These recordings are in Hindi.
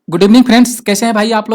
गुड इवनिंग फ्रेंड्स, कैसे हैं भाई आप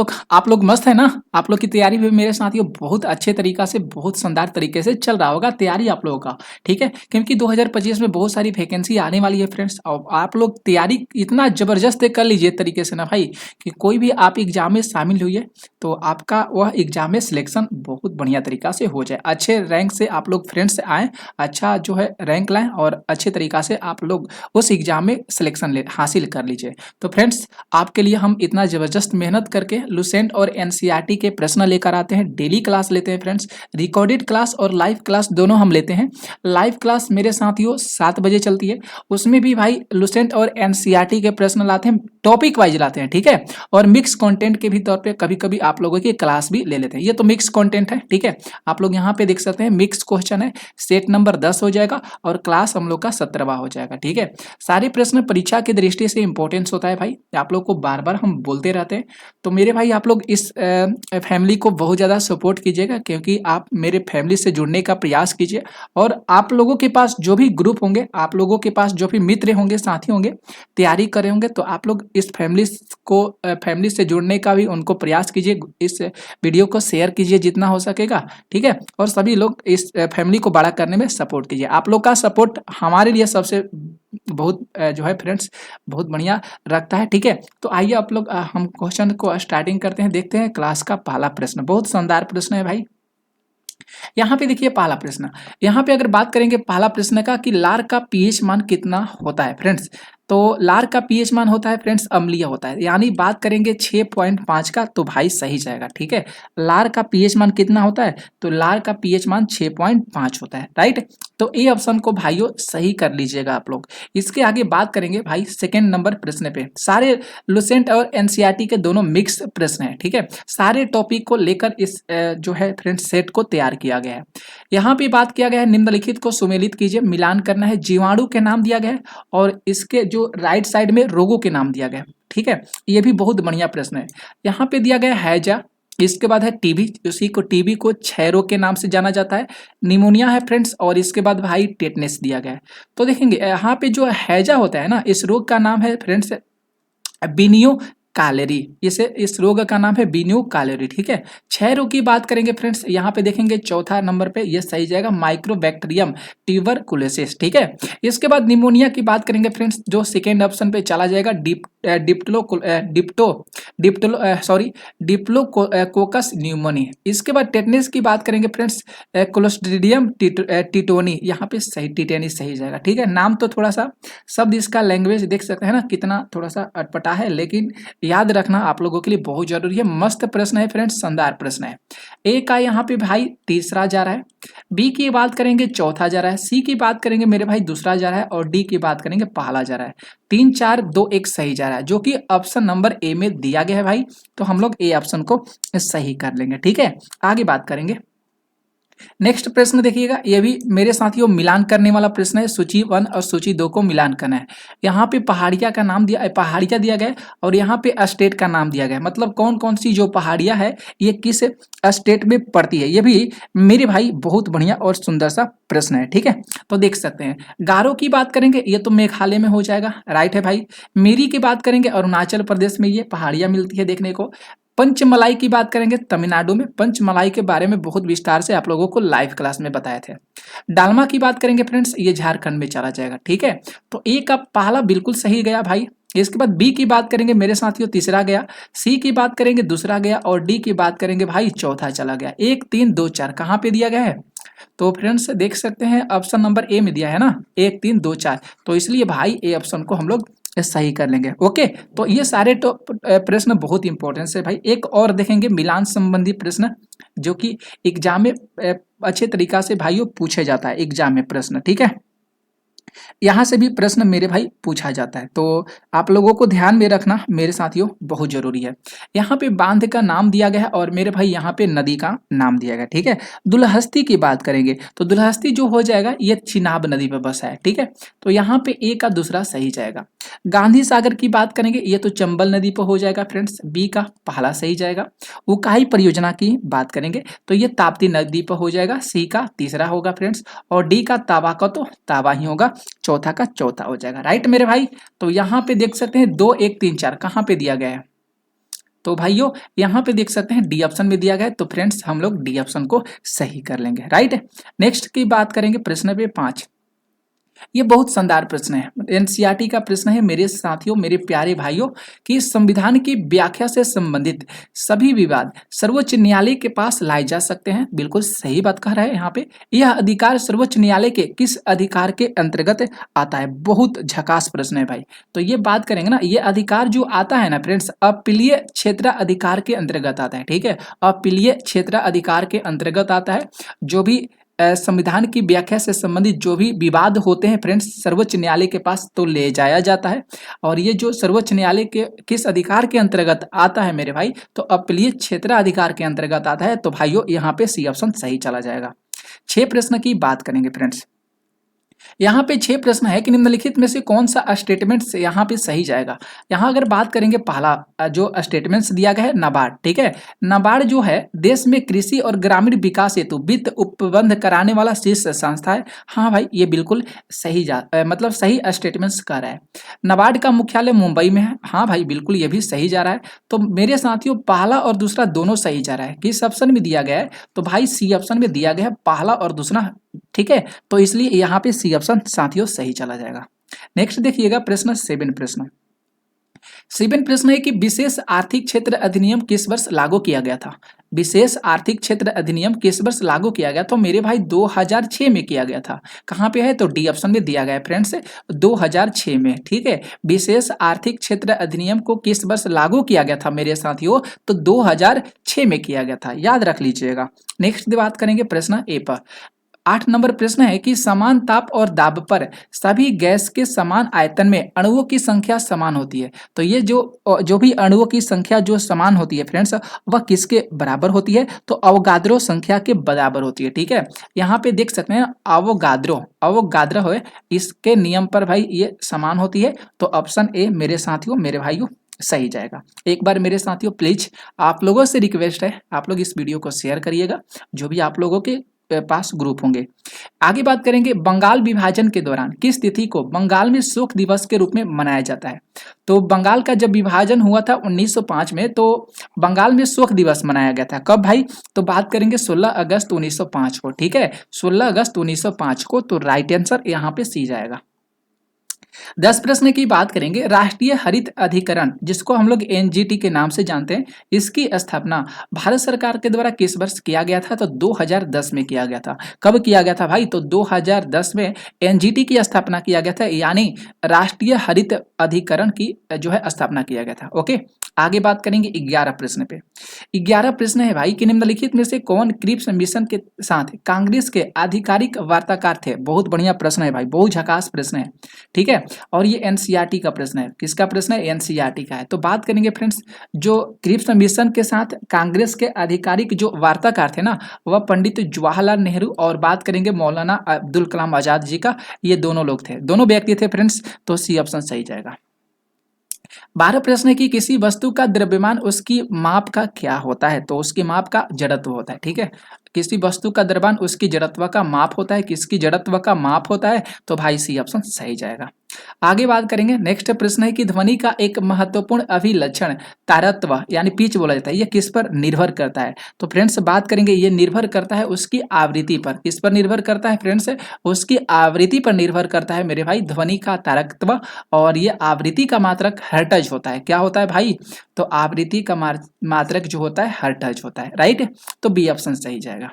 लोग मस्त है ना। आप लोग की तैयारी भी मेरे साथियों बहुत अच्छे तरीका से बहुत शानदार तरीके से चल रहा होगा तैयारी आप लोगों का। ठीक है, क्योंकि 2025 में बहुत सारी वैकेंसी आने वाली है फ्रेंड्स, और आप लोग तैयारी इतना जबरदस्त कर लीजिए तरीके से ना भाई कि कोई भी आप एग्जाम में शामिल हुई है तो आपका वह एग्जाम में सिलेक्शन बहुत बढ़िया तरीका से हो जाए, अच्छे रैंक से आप लोग फ्रेंड्स आए, अच्छा जो है रैंक लाएं और अच्छे तरीका से आप लोग उस एग्जाम में सिलेक्शन हासिल कर लीजिए। तो फ्रेंड्स, आपके लिए हम इतना जबरदस्त मेहनत करके लुसेंट और एनसीईआरटी के प्रश्न लेकर आते हैं। डेली क्लास लेते हैं फ्रेंड्स, रिकॉर्डेड क्लास और लाइव क्लास दोनों हम लेते हैं। लाइव क्लास मेरे साथियों 7 बजे चलती है, उसमें भी भाई लुसेंट और एनसीईआरटी के प्रश्न लाते हैं, टॉपिक वाइज लाते हैं। ठीक है, और मिक्स कंटेंट के भी तौर पे कभी कभी आप लोगों की क्लास भी ले लेते हैं। ये तो मिक्स कंटेंट है। ठीक है, आप लोग यहाँ पे देख सकते हैं मिक्स क्वेश्चन है, सेट नंबर 10 हो जाएगा और क्लास हम लोग का 17वां हो जाएगा। ठीक है, सारे प्रश्न परीक्षा की दृष्टि से इंपॉर्टेंस होता है भाई, आप लोग को बार बार हम बोलते रहते हैं। तो मेरे भाई आप लोग इस फैमिली को बहुत ज़्यादा सपोर्ट कीजिएगा, क्योंकि आप मेरे फैमिली से जुड़ने का प्रयास कीजिए। और आप लोगों के पास जो भी ग्रुप होंगे, आप लोगों के पास जो भी मित्र होंगे, साथी होंगे, तैयारी कर रहे होंगे, तो आप लोग इस फैमिली से जुड़ने का भी उनको प्रयास कीजिए। इस वीडियो को शेयर कीजिए जितना हो सकेगा। ठीक है, और सभी लोग इस फैमिली को बड़ा करने में सपोर्ट कीजिए। आप लोग का सपोर्ट हमारे लिए सबसे बहुत जो है फ्रेंड्स बहुत बढ़िया रखता है। ठीक है, तो आइए आप लोग हम क्वेश्चन को स्टार्टिंग करते हैं। देखते हैं क्लास का पहला प्रश्न, बहुत शानदार प्रश्न है भाई। यहाँ पे देखिए पहला प्रश्न, यहाँ पे अगर बात करेंगे पहला प्रश्न का कि लार का पीएच मान कितना होता है फ्रेंड्स। तो लार का पीएच मान होता है फ्रेंड्स अम्लीय होता है, यानी बात करेंगे 6.5 का, तो भाई सही जाएगा। ठीक है, लार का पीएच मान कितना होता है, तो लार का पीएच मान 6.5 होता है। राइट, तो ए ऑप्शन को भाइयों सही कर लीजिएगा आप लोग। इसके आगे बात करेंगे भाई सेकेंड नंबर प्रश्न पे। सारे लुसेंट और एनसीईआरटी के दोनों मिक्स प्रश्न है। ठीक है, सारे टॉपिक को लेकर इस जो है फ्रेंड्स सेट को तैयार किया गया है। यहाँ पे बात किया गया है निम्नलिखित को सुमेलित कीजिए, मिलान करना है। जीवाणु के नाम दिया गया है और इसके जो राइट साइड में रोगों के नाम दिया गया है। ठीक है, ये भी बहुत बढ़िया प्रश्न है। यहाँ पे दिया गया है हैजा, इसके बाद है टीबी, उसी को टीबी को क्षय रोग के नाम से जाना जाता है। निमोनिया है फ्रेंड्स, और इसके बाद भाई टेटनेस दिया गया है। तो देखेंगे यहाँ पे जो हैजा होता है ना, इस रोग का नाम है फ्रेंड्स बिनियो कालेरी, इस रोग का नाम है बिनियो कालेरी। ठीक है, क्षय रोग की बात करेंगे फ्रेंड्स, यहाँ पे देखेंगे चौथा नंबर पे ये सही जाएगा माइक्रोबैक्टीरियम ट्यूबरकुलोसिस। ठीक है, इसके बाद निमोनिया की बात करेंगे फ्रेंड्स, जो सेकेंड ऑप्शन पे चला जाएगा डिप्लोकोकस न्यूमोनी। इसके बाद टेटनेस की बात करेंगे फ्रेंड्स, क्लोस्ट्रीडियम टिटोनी, यहाँ पे सही टिटेनी सही जाएगा। ठीक है, नाम तो थोड़ा सा शब्द इसका लैंग्वेज देख सकते हैं ना कितना थोड़ा सा अटपटा है, लेकिन याद रखना आप लोगों के लिए बहुत जरूरी है। मस्त प्रश्न है फ्रेंड्स, शानदार प्रश्न है। ए का यहाँ पे भाई तीसरा जा रहा है, बी की बात करेंगे चौथा जा रहा है, सी की बात करेंगे मेरे भाई दूसरा जा रहा है, और डी की बात करेंगे पहला जा रहा है। 3 4 2 1 सही जा रहा है, जो कि ऑप्शन नंबर ए में दिया गया है भाई। तो हम लोग ए ऑप्शन को सही कर लेंगे। ठीक है, आगे बात करेंगे। नेक्स्ट प्रश्न देखिएगा, ये भी मेरे साथियों मिलान करने वाला प्रश्न है। सूची 1 और सूची 2 को मिलान करना है। यहाँ पे पहाड़िया का नाम पहाड़िया दिया गया है, और यहाँ पे स्टेट का नाम दिया गया है, मतलब कौन कौन सी जो पहाड़िया है ये किस स्टेट में पड़ती है। ये भी मेरे भाई बहुत बढ़िया और सुंदर सा प्रश्न है। ठीक है, तो देख सकते हैं गारो की बात करेंगे, ये तो मेघालय में हो जाएगा। राइट है भाई। मेरी की बात करेंगे अरुणाचल प्रदेश में ये पहाड़ियां मिलती है देखने को। पंचमलाई की बात करेंगे तमिलनाडु में। पंचमलाई के बारे में बहुत विस्तार से आप लोगों को लाइव क्लास में बताए थे। डालमा की बात करेंगे फ्रेंड्स, ये झारखंड में चला जाएगा। ठीक है, तो ए का पहला बिल्कुल सही गया भाई। इसके बाद बी की बात करेंगे मेरे साथियों तीसरा गया, सी की बात करेंगे दूसरा गया, और डी की बात करेंगे भाई चौथा चला गया। 1 3 2 4 कहाँ पे दिया गया है, तो फ्रेंड्स देख सकते हैं ऑप्शन नंबर ए में दिया है ना, 1 3 2 4, तो इसलिए भाई ए ऑप्शन को हम लोग सही कर लेंगे। ओके, तो ये सारे तो प्रश्न बहुत इंपॉर्टेंट है भाई। एक और देखेंगे मिलान संबंधी प्रश्न, जो कि एग्जाम में अच्छे तरीका से भाइयों पूछे जाता है एग्जाम में प्रश्न। ठीक है, यहाँ से भी प्रश्न मेरे भाई पूछा जाता है, तो आप लोगों को ध्यान में रखना मेरे साथियों बहुत जरूरी है। यहाँ पे बांध का नाम दिया गया है, और मेरे भाई यहाँ पे नदी का नाम दिया गया। ठीक है, दुलहस्ती की बात करेंगे तो दुलहस्ती जो हो जाएगा ये चिनाब नदी पे बसा है। ठीक है, तो यहाँ पे ए का दूसरा सही जाएगा। गांधी सागर की बात करेंगे, ये तो चंबल नदी पर हो जाएगा फ्रेंड्स, बी का पहला सही जाएगा। उकाई परियोजना की बात करेंगे तो ये ताप्ती नदी पर हो जाएगा, सी का तीसरा होगा फ्रेंड्स, और डी का ताबा का तो ताबा ही होगा, चौथा का चौथा हो जाएगा। राइट मेरे भाई, तो यहाँ पे देख सकते हैं 2 1 3 4 कहाँ पे दिया गया है, तो भाइयों यहाँ पे देख सकते हैं डी ऑप्शन में दिया गया है, तो फ्रेंड्स हम लोग डी ऑप्शन को सही कर लेंगे, राइट। नेक्स्ट की बात करेंगे प्रश्न पे 5। ये बहुत शानदार प्रश्न है, एनसीईआरटी का प्रश्न है मेरे साथियों, मेरे प्यारे भाइयों, कि संविधान की व्याख्या से संबंधित सभी विवाद सर्वोच्च न्यायालय के पास लाए जा सकते हैं। बिल्कुल सही बात कह रहा है यहाँ पे। यह अधिकार सर्वोच्च न्यायालय के किस अधिकार के अंतर्गत आता है? बहुत झकास प्रश्न है भाई। तो ये बात करेंगे ना, ये अधिकार जो आता है ना फ्रेंड्स, अपीलीय क्षेत्र अधिकार के अंतर्गत आता है, ठीक है। अपीलीय क्षेत्र अधिकार के अंतर्गत आता है। जो भी संविधान की व्याख्या से संबंधित जो भी विवाद होते हैं फ्रेंड्स, सर्वोच्च न्यायालय के पास तो ले जाया जाता है। और ये जो सर्वोच्च न्यायालय के किस अधिकार के अंतर्गत आता है मेरे भाई, तो अपीलीय क्षेत्र अधिकार के अंतर्गत आता है। तो भाइयों यहाँ पे सी ऑप्शन सही चला जाएगा। 6 प्रश्न की बात करेंगे फ्रेंड्स। यहाँ पे 6 प्रश्न है कि निम्नलिखित में से कौन सा स्टेटमेंट से यहाँ पे सही जाएगा। यहाँ अगर बात करेंगे, पहला जो स्टेटमेंट्स दिया गया है नाबार्ड, ठीक है। नाबार्ड जो है देश में कृषि और ग्रामीण विकास हेतु वित्त उपबंध कराने वाला शीर्ष संस्था है। हाँ भाई, ये बिल्कुल सही मतलब सही स्टेटमेंट्स कर रहा है। नाबार्ड का मुख्यालय मुंबई में है। हाँ भाई, बिल्कुल ये भी सही जा रहा है। तो मेरे साथियों पहला और दूसरा दोनों सही जा रहा है। किस ऑप्शन में दिया गया है? तो भाई सी ऑप्शन में दिया गया है, पहला और दूसरा, ठीक है। तो इसलिए यहाँ पे सी ऑप्शन साथियों सही चला जाएगा। नेक्स्ट देखिएगा प्रश्न 7 प्रश्न। 7 प्रश्न है कि विशेष आर्थिक क्षेत्र अधिनियम किस वर्ष लागू किया गया था? विशेष आर्थिक क्षेत्र अधिनियम किस वर्ष लागू किया गया? तो मेरे भाई 2006 में किया गया था। कहाँ पे है? तो डी ऑप्शन में दिया गया है फ्रेंड्स, 2006 में, ठीक है। विशेष आर्थिक क्षेत्र अधिनियम को किस वर्ष लागू किया गया था मेरे साथियों? तो 2006 में किया गया था, याद रख लीजिएगा। नेक्स्ट बात करेंगे प्रश्न ए पर। 8 नंबर प्रश्न है कि समान ताप और दाब पर सभी गैस के समान आयतन में अणुओं की संख्या समान होती है। तो ये जो भी अणुओं की संख्या जो समान होती है फ्रेंड्स, वह किसके बराबर होती है? तो अवोगाद्रो संख्या के बराबर होती है, ठीक है। यहाँ पे देख सकते हैं अवोगाद्रो है, इसके नियम पर भाई ये समान होती है। तो ऑप्शन ए मेरे साथियों, मेरे भाइयों सही जाएगा। एक बार मेरे साथियों प्लीज आप लोगों से रिक्वेस्ट है, आप लोग इस वीडियो को शेयर करिएगा जो भी आप लोगों के पास ग्रुप होंगे। आगे बात करेंगे, बंगाल विभाजन के दौरान किस तिथि को बंगाल में शोक दिवस के रूप में मनाया जाता है? तो बंगाल का जब विभाजन हुआ था 1905 में, तो बंगाल में शोक दिवस मनाया गया था। कब भाई? तो बात करेंगे 16 अगस्त 1905 को, ठीक है। 16 अगस्त 1905 को। तो राइट आंसर यहाँ पे सी जाएगा। 10 प्रश्न की बात करेंगे, राष्ट्रीय हरित अधिकरण जिसको हम लोग एनजीटी के नाम से जानते हैं, इसकी स्थापना भारत सरकार के द्वारा किस वर्ष किया गया था? तो 2010 में किया गया था। कब किया गया था भाई? तो 2010 में एनजीटी की स्थापना किया गया था, यानी राष्ट्रीय हरित अधिकरण की जो है स्थापना किया गया था। ओके, आगे बात करेंगे 11 प्रश्न पे। 11 प्रश्न है भाई कि निम्नलिखित में से कौन क्रिप्स मिशन के साथ कांग्रेस के आधिकारिक वार्ताकार थे? बहुत बढ़िया प्रश्न है भाई, बहुत झकास प्रश्न है, ठीक है। और ये एनसीईआरटी का प्रश्न है। किसका प्रश्न है? एनसीईआरटी का है। तो बात करेंगे फ्रेंड्स, जो क्रिप्स मिशन के साथ कांग्रेस के आधिकारिक जो वार्ताकार थे ना, वह पंडित जवाहरलाल नेहरू और बात करेंगे मौलाना अब्दुल कलाम आजाद जी का। ये दोनों लोग थे, दोनों व्यक्ति थे फ्रेंड्स। तो सी ऑप्शन सही जाएगा। 12 प्रश्न है कि किसी वस्तु का द्रव्यमान उसकी माप का क्या होता है? तो उसकी माप का जड़त्व होता है, ठीक है। किसी वस्तु का द्रव्यमान उसकी जड़त्व का माप होता है। किसकी जड़त्व का माप होता है? तो भाई सी ऑप्शन सही जाएगा। आगे बात करेंगे, नेक्स्ट प्रश्न है कि ध्वनि का एक महत्वपूर्ण अभिलक्षण तारत्व यानी पिच बोला जाता है, ये किस पर निर्भर करता है? तो फ्रेंड्स बात करेंगे, ये निर्भर करता है उसकी आवृत्ति पर। किस पर निर्भर करता है फ्रेंड्स? उसकी आवृत्ति पर निर्भर करता है मेरे भाई ध्वनि का तारकत्व। और ये आवृत्ति का मात्रक हर्ट्ज होता है। क्या होता है भाई? तो आवृत्ति का मात्रक जो होता है हर्ट्ज होता है, राइट। तो बी ऑप्शन सही जाएगा।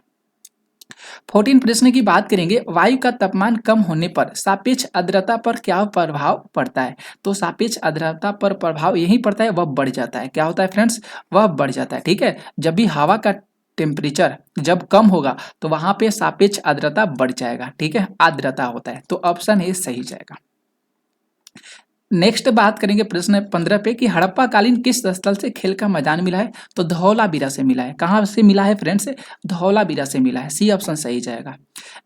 14 प्रश्न की बात करेंगे, वायु का तापमान कम होने पर सापेक्ष आर्द्रता पर क्या प्रभाव पड़ता है? तो सापेक्ष आर्द्रता पर प्रभाव यही पड़ता है, वह बढ़ जाता है। क्या होता है फ्रेंड्स? वह बढ़ जाता है, ठीक है। जब भी हवा का टेम्परेचर जब कम होगा तो वहां पे सापेक्ष आर्द्रता बढ़ जाएगा, ठीक है, आर्द्रता होता है। तो ऑप्शन ए सही जाएगा। नेक्स्ट बात करेंगे प्रश्न 15 पे कि हड़प्पा कालीन किस स्थल से खेल का मैदान मिला है? तो धौलावीरा से मिला है। कहाँ से मिला है फ्रेंड्स? धौलावीरा से मिला है। सी ऑप्शन सही जाएगा।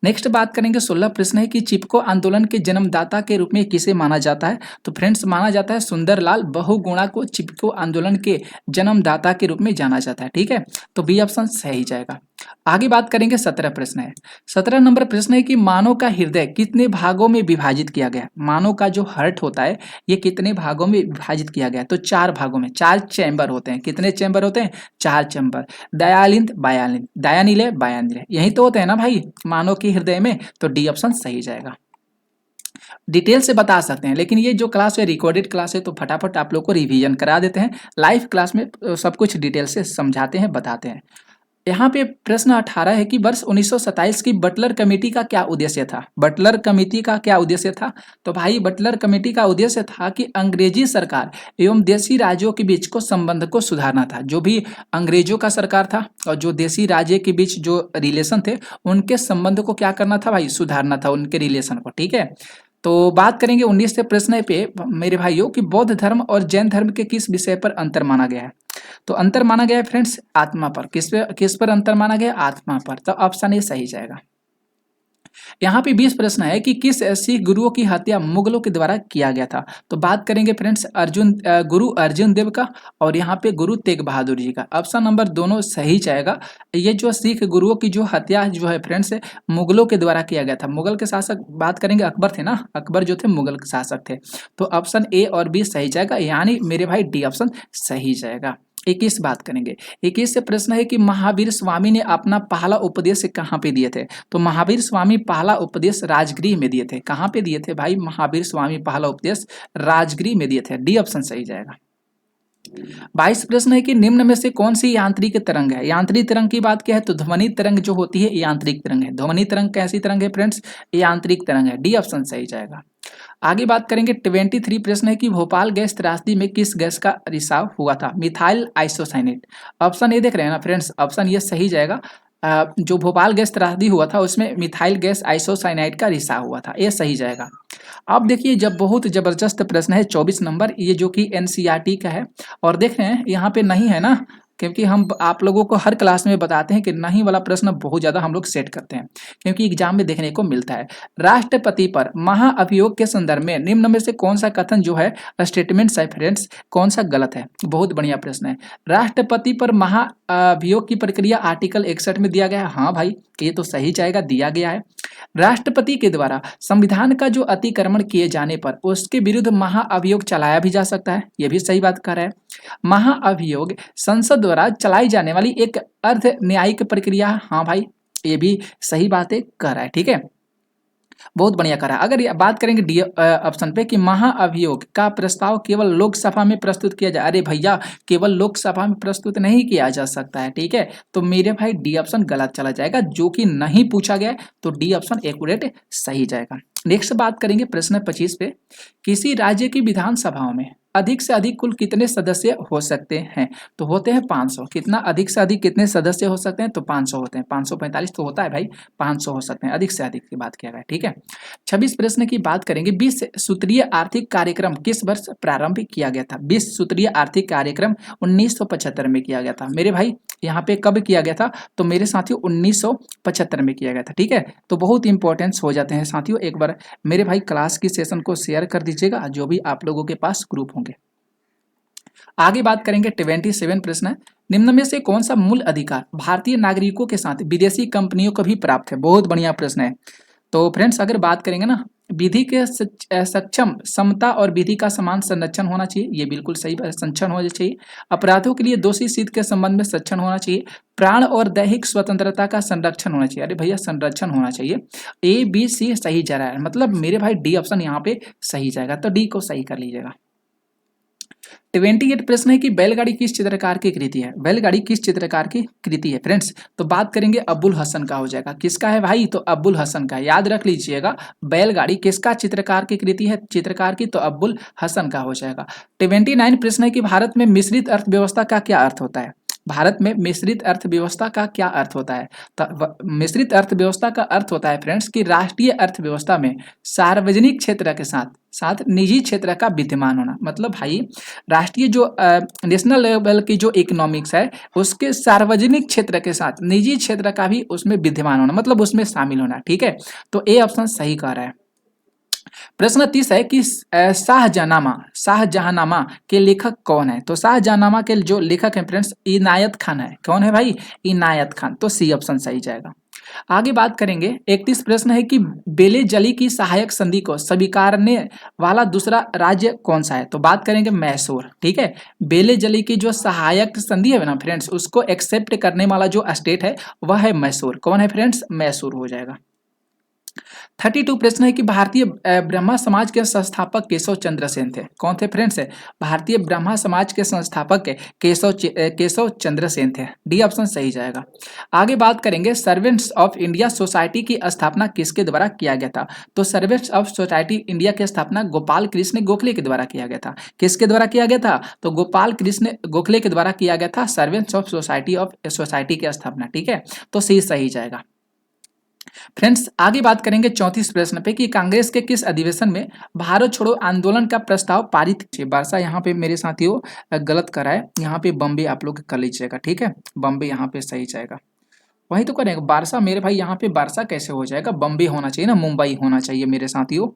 नेक्स्ट बात करेंगे 16 प्रश्न है कि चिपको आंदोलन के जन्मदाता के रूप में किसे माना जाता है? तो फ्रेंड्स माना जाता है सुंदरलाल बहुगुणा को चिपको आंदोलन के जन्मदाता के रूप में जाना जाता है, ठीक है। तो बी ऑप्शन सही जाएगा। आगे बात करेंगे 17 प्रश्न है। 17 नंबर प्रश्न है कि मानव का हृदय कितने भागों में विभाजित किया गया है? मानव का जो हार्ट होता है ये कितने भागों में विभाजित किया गया है? तो 4 भागों में, 4 चैम्बर होते हैं। कितने चैम्बर होते हैं? 4 चैम्बर। दयालिंद बायालिंद, दयानील बायानील, यही तो होते हैं ना भाई मानव के हृदय में। तो डी ऑप्शन सही जाएगा। डिटेल से बता सकते हैं, लेकिन ये जो क्लास है रिकॉर्डेड क्लास है तो फटाफट आप लोग को रिवीजन करा देते हैं। लाइव क्लास में सब कुछ डिटेल से समझाते हैं, बताते हैं। यहाँ पे प्रश्न 18 है कि वर्ष 1927 की बटलर कमेटी का क्या उद्देश्य था? बटलर कमेटी का क्या उद्देश्य था? तो भाई बटलर कमेटी का उद्देश्य था कि अंग्रेजी सरकार एवं देशी राज्यों के बीच को संबंध को सुधारना था। जो भी अंग्रेजों का सरकार था और जो देशी राज्य के बीच जो रिलेशन थे उनके संबंध को क्या करना था भाई? सुधारना था उनके रिलेशन को। ठीक है, तो बात करेंगे 19 प्रश्न पे मेरे भाइयों कि बौद्ध धर्म और जैन धर्म के किस विषय पर अंतर माना गया है? तो अंतर माना गया है फ्रेंड्स आत्मा पर। किस पर अंतर माना गया? आत्मा पर। तो ऑप्शन ए सही जाएगा। यहाँ पे 20 प्रश्न है कि किस सिख गुरुओं की हत्या मुगलों के द्वारा किया गया था? तो बात करेंगे फ्रेंड्स गुरु अर्जुन देव का और यहाँ पे गुरु तेग बहादुर जी का। ऑप्शन नंबर दोनों सही जाएगा। ये जो सिख गुरुओं की जो हत्या जो है फ्रेंड्स मुगलों के द्वारा किया गया था। मुगल के शासक बात करेंगे अकबर थे ना, अकबर जो थे मुगल के शासक थे। तो ऑप्शन ए और बी सही जाएगा, यानी मेरे भाई डी ऑप्शन सही जाएगा। 21 बात करेंगे। 21 से प्रश्न है कि महावीर स्वामी ने अपना पहला उपदेश कहाँ पे दिए थे? तो महावीर स्वामी पहला उपदेश राजगृह में दिए थे। कहाँ पे दिए थे भाई? महावीर स्वामी पहला उपदेश राजगृह में दिए थे। डी ऑप्शन सही जाएगा। 22 प्रश्न है कि निम्न में से कौन सी यांत्रिक तरंग है? यांत्रिक तरंग की बात क्या है? तो ध्वनि तरंग जो होती है यांत्रिक तरंग है। ध्वनि तरंग कैसी तरंग है फ्रेंड्स? यांत्रिक तरंग है। डी ऑप्शन सही जाएगा। आगे बात करेंगे 23 प्रश्न है कि भोपाल गैस त्रासदी में किस गैस का रिसाव हुआ था? Methyl isocyanate. ऑप्शन ये देख रहे हैं ना फ्रेंड्स, ऑप्शन ये सही जाएगा। जो भोपाल गैस त्रासदी हुआ था उसमें मिथाइल गैस आइसोसाइनाइड का रिसाव हुआ था, ये सही जाएगा। अब देखिए जब बहुत जबरदस्त प्रश्न है 24 नंबर, ये जो कि एनसीईआरटी का है और देख रहे हैं यहाँ पे नहीं है ना, क्योंकि हम आप लोगों को हर क्लास में बताते हैं कि नहीं वाला प्रश्न बहुत ज्यादा हम लोग सेट करते हैं क्योंकि एग्जाम में देखने को मिलता है। राष्ट्रपति पर महाअभियोग के संदर्भ में निम्न में से कौन सा कथन जो है स्टेटमेंट है फ्रेंड्स कौन सा गलत है? बहुत बढ़िया प्रश्न है। राष्ट्रपति पर महाअभियोग की प्रक्रिया आर्टिकल 61 में दिया गया है। हाँ भाई ये तो सही जाएगा, दिया गया है। राष्ट्रपति के द्वारा संविधान का जो अतिक्रमण किए जाने पर उसके विरुद्ध महाअभियोग चलाया भी जा सकता है, यह भी सही बात कर रहा है। महाअभियोग संसद द्वारा चलाई जाने वाली एक अर्ध न्यायिक प्रक्रिया। हाँ भाई ये भी सही बातें कर रहा है। ठीक है, बहुत बढ़िया करा। अगर ये बात करेंगे डी ऑप्शन पे कि महाअभियोग का प्रस्ताव केवल लोकसभा में प्रस्तुत किया जाए, अरे भैया केवल लोकसभा में प्रस्तुत नहीं किया जा सकता है। ठीक है, तो मेरे भाई डी ऑप्शन गलत चला जाएगा, जो कि नहीं पूछा गया तो डी ऑप्शन एक्यूरेट सही जाएगा। नेक्स्ट बात करेंगे प्रश्न 25 पे, किसी राज्य की विधानसभाओं में अधिक से अधिक कुल कितने सदस्य हो सकते हैं? तो होते हैं 500। कितना अधिक से अधिक कितने सदस्य हो सकते हैं? तो 500 होते हैं। 545 तो होता है भाई, 500 हो सकते हैं। अधिक से अधिक की बात किया गया। ठीक है, 26 प्रश्न की बात करेंगे। 20 सूत्रीय आर्थिक कार्यक्रम किस वर्ष प्रारंभ किया गया था? 20 सूत्रीय आर्थिक कार्यक्रम 1975 में किया गया था। मेरे भाई यहाँ पे कब किया गया था? तो मेरे साथियों 1975 में किया गया था। ठीक है, तो बहुत इंपॉर्टेंस हो जाते हैं साथियों। एक बार मेरे भाई क्लास की सेशन को शेयर कर दीजिएगा जो भी आप लोगों के पास ग्रुप होंगे। आगे बात करेंगे 27 प्रश्न है, निम्न में से कौन सा मूल अधिकार भारतीय नागरिकों के साथ विदेशी कंपनियों को भी प्राप्त है? बहुत बढ़िया प्रश्न है। तो फ्रेंड्स अगर बात करेंगे ना, विधि के सक्षम समता और विधि का समान संरक्षण होना चाहिए, ये बिल्कुल सही संरक्षण होना चाहिए। अपराधों के लिए दोषी सिद्ध के संबंध में संरक्षण होना चाहिए। प्राण और दैहिक स्वतंत्रता का संरक्षण होना चाहिए, अरे भैया संरक्षण होना चाहिए। ए बी सी सही जा रहा है, मतलब मेरे भाई डी ऑप्शन यहाँ पे सही जाएगा, तो डी को सही कर लीजिएगा। 28 प्रश्न है कि बैलगाड़ी किस चित्रकार की कृति है? बैलगाड़ी किस चित्रकार की कृति है फ्रेंड्स? तो बात करेंगे अब्बुल हसन का हो जाएगा। किसका है भाई? तो अब्बुल हसन का। याद रख लीजिएगा बैलगाड़ी किसका चित्रकार की कृति है? चित्रकार की, तो अब्बुल हसन का हो जाएगा। 29 प्रश्न है कि भारत में मिश्रित अर्थव्यवस्था का क्या अर्थ होता है? भारत में मिश्रित अर्थव्यवस्था का क्या अर्थ होता है? तो मिश्रित अर्थव्यवस्था का अर्थ होता है फ्रेंड्स कि राष्ट्रीय अर्थव्यवस्था में सार्वजनिक क्षेत्र के साथ साथ निजी क्षेत्र का विद्यमान होना। मतलब भाई राष्ट्रीय जो नेशनल लेवल की जो इकोनॉमिक्स है उसके सार्वजनिक क्षेत्र के साथ निजी क्षेत्र का भी उसमें विद्यमान होना, मतलब उसमें शामिल होना। ठीक है, तो ए ऑप्शन सही कह रहा है। प्रश्न 30 है कि शाहजहांनामा के लेखक कौन है? तो शाहजहांनामा के जो लेखक हैं फ्रेंड्स इनायत खान है। कौन है भाई? इनायत खान। तो सी ऑप्शन सही जाएगा। आगे बात करेंगे 31 प्रश्न है कि बेले जली की सहायक संधि को स्वीकारने वाला दूसरा राज्य कौन सा है? तो बात करेंगे मैसूर। ठीक है, बेले जली की जो सहायक संधि है ना फ्रेंड्स, उसको एक्सेप्ट करने वाला जो स्टेट है वह है मैसूर। कौन है फ्रेंड्स? मैसूर हो जाएगा। 32 प्रश्न है कि भारतीय ब्रह्मा समाज के संस्थापक केशव चंद्र सेन थे। कौन थे फ्रेंड्स? भारतीय ब्रह्मा समाज के संस्थापक केशव चंद्र सेन थे। डी ऑप्शन सही जाएगा। आगे बात करेंगे सर्वेंट्स ऑफ इंडिया सोसाइटी की स्थापना किसके द्वारा किया गया था? तो सर्वेंट्स ऑफ सोसाइटी इंडिया की स्थापना गोपाल कृष्ण गोखले के द्वारा किया गया था। किसके द्वारा किया गया था? तो गोपाल कृष्ण गोखले के द्वारा किया गया था सर्वेंट्स ऑफ सोसाइटी की स्थापना। ठीक है, तो सही जाएगा। फ्रेंड्स आगे बात करेंगे 34 प्रश्न पे कि कांग्रेस के किस अधिवेशन में भारत छोड़ो आंदोलन का प्रस्ताव पारित किया? बारसा यहाँ पे मेरे साथियों गलत करा है, यहाँ पे बम्बे आप लोग कर लीजिएगा। ठीक है, बम्बे यहाँ पे सही जाएगा। वही तो करेंगे बारसा मेरे भाई, यहाँ पे बारसा कैसे हो जाएगा? बम्बे होना चाहिए ना, मुंबई होना चाहिए मेरे साथियों।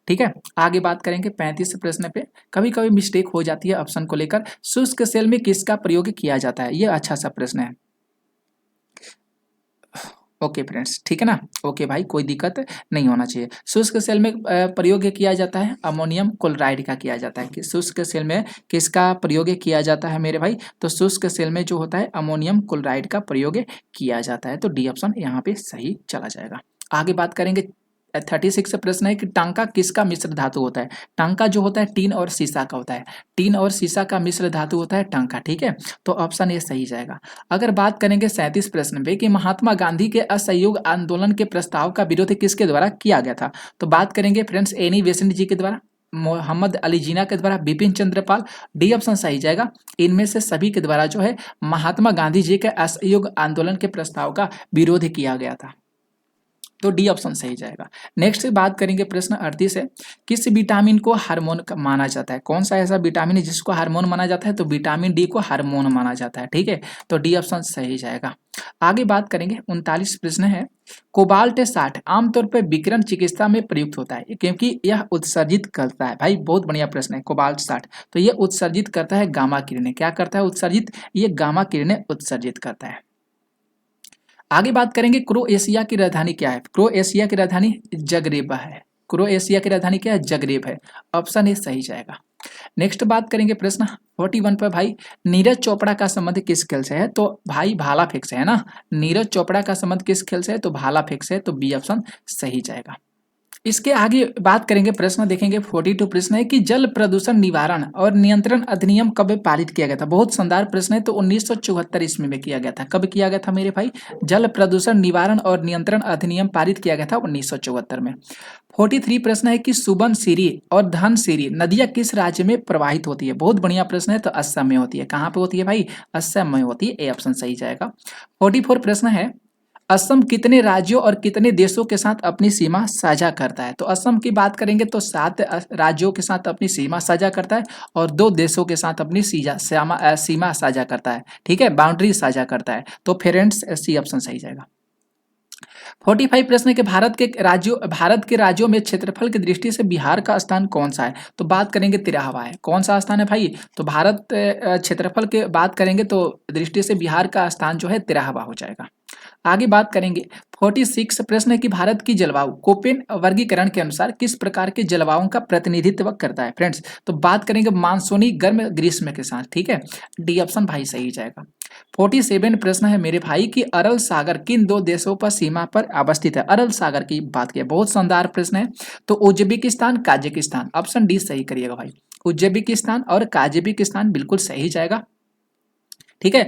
ठीक है, आगे बात करेंगे 35 प्रश्न पे। कभी कभी मिस्टेक हो जाती है ऑप्शन को लेकर। शुष्क सेल में किसका प्रयोग किया जाता है? ये अच्छा सा प्रश्न है। ओके फ्रेंड्स, ठीक है ना। ओके भाई, कोई दिक्कत नहीं होना चाहिए। शुष्क सेल में प्रयोग किया जाता है अमोनियम क्लोराइड का किया जाता है। कि शुष्क सेल में किसका प्रयोग किया जाता है मेरे भाई? तो शुष्क सेल में जो होता है अमोनियम क्लोराइड का प्रयोग किया जाता है। तो डी ऑप्शन यहाँ पे सही चला जाएगा। आगे बात करेंगे 36 प्रश्न है कि टांका किसका मिश्र धातु होता है? टांका जो होता है टीन और सीसा का होता है। टीन और सीसा का मिश्र धातु होता है टांका। ठीक है, तो ऑप्शन ये सही जाएगा। अगर बात करेंगे 37 प्रश्न पे कि महात्मा गांधी के असहयोग आंदोलन के प्रस्ताव का विरोध किसके द्वारा किया गया था? तो बात करेंगे फ्रेंड्स एनी बेसेंट जी के द्वारा, मोहम्मद अली जिन्ना के द्वारा, बिपिन चंद्रपाल। डी ऑप्शन सही जाएगा। इनमें से सभी के द्वारा जो है महात्मा गांधी जी के असहयोग आंदोलन के प्रस्ताव का विरोध किया गया था। तो डी ऑप्शन सही जाएगा। नेक्स्ट बात करेंगे प्रश्न 38 है, किस विटामिन को हार्मोन माना जाता है? कौन सा ऐसा विटामिन है जिसको हार्मोन माना जाता है? तो विटामिन डी को हार्मोन माना जाता है। ठीक है, तो डी ऑप्शन सही जाएगा। आगे बात करेंगे 39 प्रश्न है, कोबाल्ट 60 आमतौर पर विकिरण चिकित्सा में प्रयुक्त होता है क्योंकि यह उत्सर्जित करता है। भाई बहुत बढ़िया प्रश्न है। कोबाल्ट 60 तो ये उत्सर्जित करता है गामा किरणें। क्या करता है उत्सर्जित? ये गामा किरणें उत्सर्जित करता है। आगे बात करेंगे क्रोएशिया की राजधानी क्या है? क्रोएशिया की राजधानी जगरेब है। क्रोएशिया की राजधानी क्या है? जगरेब है। ऑप्शन ए सही जाएगा। नेक्स्ट बात करेंगे प्रश्न 41 पर भाई, नीरज चोपड़ा का संबंध किस खेल से है? तो भाई भाला फेंक से है ना। नीरज चोपड़ा का संबंध किस खेल से है? तो भाला फेंक से है। तो बी ऑप्शन सही जाएगा। इसके आगे बात करेंगे प्रश्न देखेंगे 42 प्रश्न है कि जल प्रदूषण निवारण और नियंत्रण अधिनियम कब पारित किया गया था? बहुत शानदार प्रश्न है। तो 1974 ईस्वी में किया गया था। कब किया गया था मेरे भाई? जल प्रदूषण निवारण और नियंत्रण अधिनियम पारित किया गया था 1974 में। 43 प्रश्न है कि सुबनसिरी और धनसिरी नदियां किस राज्य में प्रवाहित होती है? बहुत बढ़िया प्रश्न है। तो असम में होती है। कहाँ पे होती है भाई? असम में होती है। ए ऑप्शन सही जाएगा। 44 प्रश्न है, असम कितने राज्यों और कितने देशों के साथ अपनी सीमा साझा करता है? तो असम की बात करेंगे तो 7 राज्यों के साथ अपनी सीमा साझा करता है और 2 देशों के साथ अपनी सीमा साझा करता है। ठीक है, बाउंड्री साझा करता है। तो फ्रेंड्स सी ऑप्शन सही जाएगा। 45 प्रश्न है कि भारत के राज्यों में क्षेत्रफल की दृष्टि से बिहार का स्थान कौन सा है? तो बात करेंगे 13वां है। कौन सा स्थान है भाई? तो भारत क्षेत्रफल के बात करेंगे तो दृष्टि से बिहार का स्थान जो है 13वां हो जाएगा। आगे बात करेंगे 46 प्रश्न है कि भारत की जलवायु कोपेन वर्गीकरण के अनुसार किस प्रकार के जलवायु का प्रतिनिधित्व करता है? फ्रेंड्स तो बात करेंगे मानसूनी गर्म ग्रीष्म के साथ। ठीक है, डी ऑप्शन भाई सही जाएगा। 47 प्रश्न है मेरे भाई कि अरल सागर किन 2 देशों पर सीमा पर अवस्थित है? अरल सागर की बात की बहुत शानदार प्रश्न है। तो उज्बेकिस्तान काजाकिस्तान। ऑप्शन डी सही करिएगा भाई। उज्बेकिस्तान और काजाकिस्तान बिल्कुल सही जाएगा। ठीक है,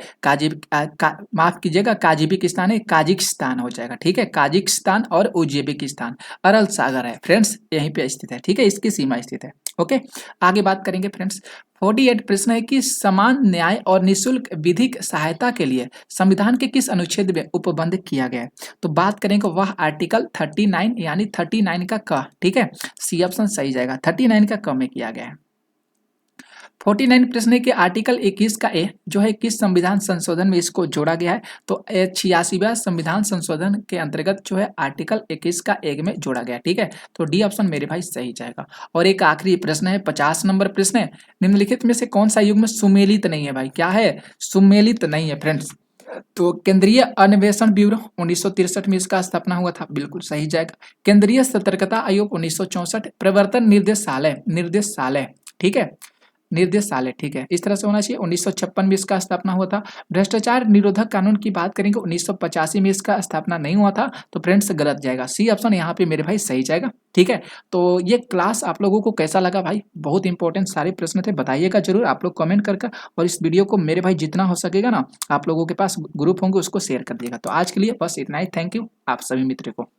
माफ कीजिएगा, काजिबिकिस्तान है, काजिकिस्तान हो जाएगा। ठीक है, काजिकिस्तान और उज्बेकिस्तान। अरल सागर है फ्रेंड्स, यहीं पे स्थित है। ठीक है, इसकी सीमा स्थित है। ओके, आगे बात करेंगे फ्रेंड्स 48 प्रश्न है कि समान न्याय और निःशुल्क विधिक सहायता के लिए संविधान के किस अनुच्छेद में उपबंध किया गया है? तो बात करेंगे वह आर्टिकल 39 यानी 39 का क। ठीक है, सी ऑप्शन सही जाएगा। 39 का क में किया गया है। 49 प्रश्न है कि आर्टिकल 21 का ए जो है किस संविधान संशोधन में इसको जोड़ा गया है, तो 86वां संविधान संशोधन के अंतर्गत जो है आर्टिकल 21 का ए में जोड़ा गया। ठीक है, तो डी ऑप्शन मेरे भाई सही जाएगा। और एक आखिरी प्रश्न है, 50 नंबर प्रश्न है, निम्नलिखित में से कौन सा युग्म सुमेलित नहीं है भाई, क्या है, सुमेलित नहीं है फ्रेंड्स। तो केंद्रीय अन्वेषण ब्यूरो 1963 में इसका स्थापना हुआ था, बिल्कुल सही जाएगा। केंद्रीय सतर्कता आयोग 1964, प्रवर्तन निर्देशालय ठीक है, निर्देशालय ठीक है, इस तरह से होना चाहिए। 1956 में इसका स्थापना हुआ था। भ्रष्टाचार निरोधक कानून की बात करेंगे 1985 में इसका स्थापना नहीं हुआ था, तो फ्रेंड्स गलत जाएगा, सी ऑप्शन यहाँ पे मेरे भाई सही जाएगा। ठीक है, तो ये क्लास आप लोगों को कैसा लगा भाई, बहुत इंपॉर्टेंट सारे प्रश्न थे, बताइएगा जरूर आप लोग कमेंट करके। और इस वीडियो को मेरे भाई जितना हो सकेगा ना, आप लोगों के पास ग्रुप होंगे उसको शेयर कर दिएगा। तो आज के लिए बस इतना ही, थैंक यू आप सभी मित्र को।